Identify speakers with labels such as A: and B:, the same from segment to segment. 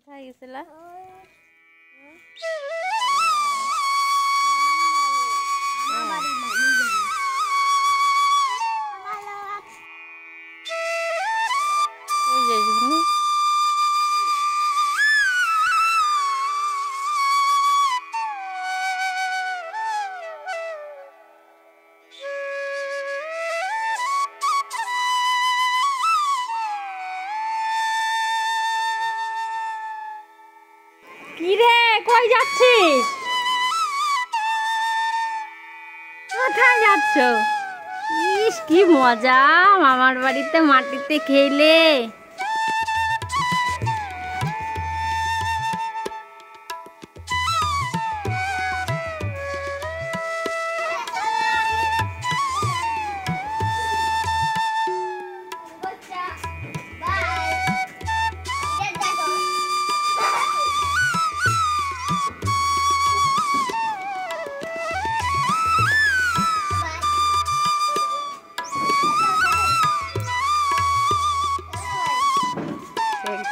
A: কোথায় গেছিলা? কিরে কই যাচ্ছিস? কোথায় যাচ্ছ? ইস কি মজা মামার বাড়িতে মাটিতে খেলে।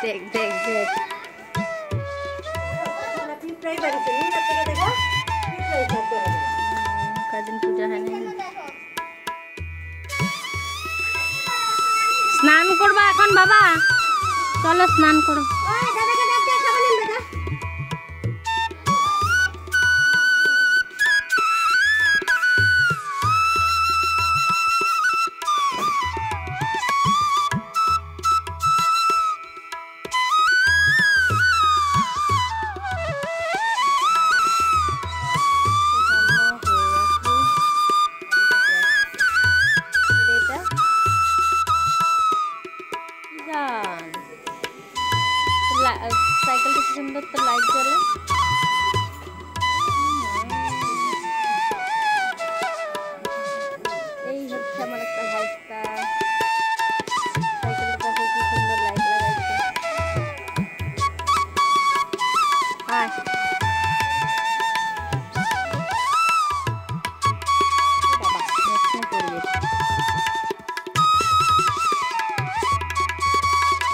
A: দেখ দেখ দেখ কদিন পূজা হয় না। স্নান করবা এখন বাবা? চলো স্নান করো। সাইকেলটা কি সুন্দর তো লাইট জ্বলে। এই হচ্ছে আমার একটা ভাইস্তা, সাইকেলটাতে কি সুন্দর লাইট লাগাইছে। বাবা নেক্সট করবে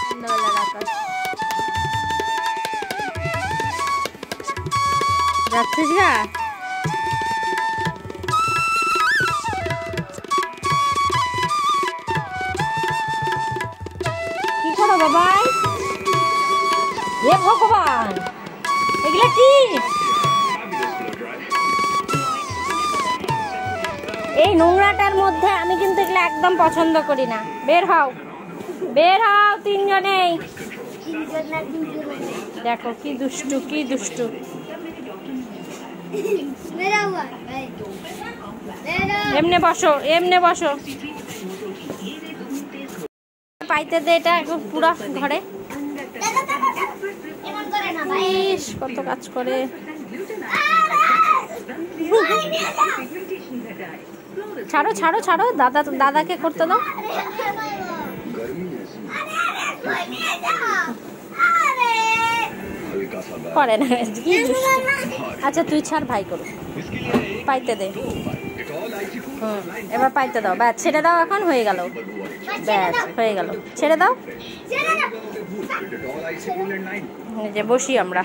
A: সন্ধ্যাবেলার আকাশ। যাচ্ছিস গা? কি করো বাবাই? হে ভগবান এগুলা কি? এই নোংরাটার মধ্যে আমি কিন্তু এগুলো একদম পছন্দ করি না। বের হও বের হও তিনজনেই। দেখো কি দুষ্টু কি দুষ্টু। এমনে বসো এমনে বসো। পাইতে দে এটা এখন পুরা ঘরে। কত কাজ করে। ছাড়ো ছাড়ো ছাড়ো দাদাকে করতে দাও। করে না। আচ্ছা তুই ছাড় ভাই করো। পাইতে দে। এবার পাইতে দাও। ব্যাস ছেড়ে দাও এখন হয়ে গেল। ব্যাস হয়ে গেল ছেড়ে দাও। যে বসি আমরা।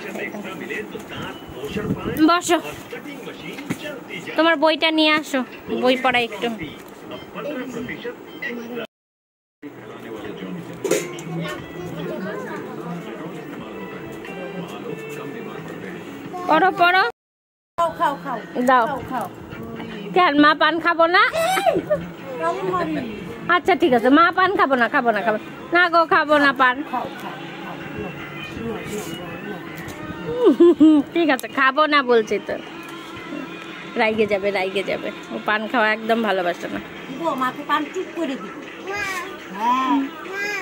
A: বসো তোমার বইটা নিয়ে আসো বই পড়া একটু। পড়ো পড়ো দাও। কেন মা পান খাবো না? আচ্ছা ঠিক আছে মা পান খাবো না খাবো না খাবো না গো খাবো না পান। ঠিক আছে খাবো না বলছি তো। রাইগে যাবে রাইগে যাবে। ও পান খাওয়া একদম ভালোবাসে না।
B: মাকে পান চুপ করে দিব।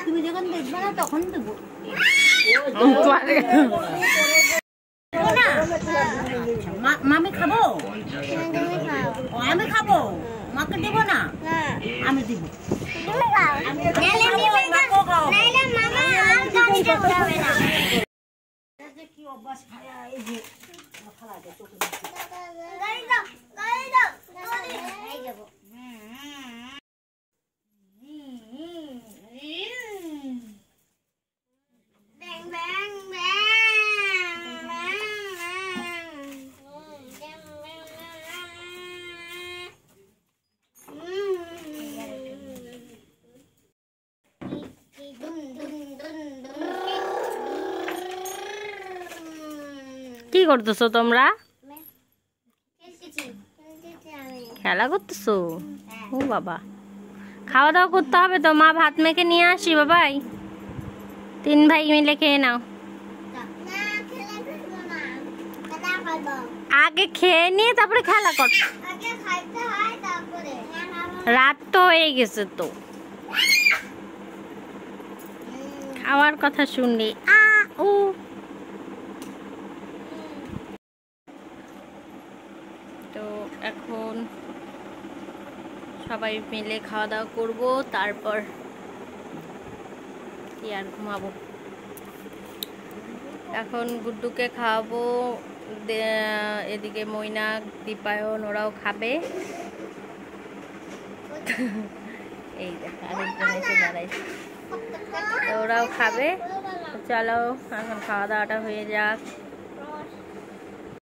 B: তুমি যখন দেখবে না তখন দেবো। মামি খাবো? আমি খাবো মাকে দেবো না? আমি দিব। কি অভ্যাস খায় এই যে মাথা লাগে চোখে।
A: কি করতেছো তোমরা? খেলা করতেছো? ও বাবা, খাওয়া দাওয়া করতে হবে তো। মা ভাত মেখে নিয়ে আসি বাবাই, 3 ভাই মিলে খেয়ে নাও। আগে খেয়ে নিয়ে তারপরে খেলা কর। রাত তো হয়ে গেছে তো, খাওয়ার কথা শুনলি ও। তো এখন সবাই মিলে খাওয়া দাওয়া করবো, তারপর কি আর ঘুমাবো। এখন গুড্ডুকে খাওয়াবো, এদিকে মৈনাক, দীপায়ন ওরাও খাবে। এই দেখ আরেকজন এসে দাঁড়াইছে, ওরাও খাবে। চলো এখন খাওয়া দাওয়াটা হয়ে যাক।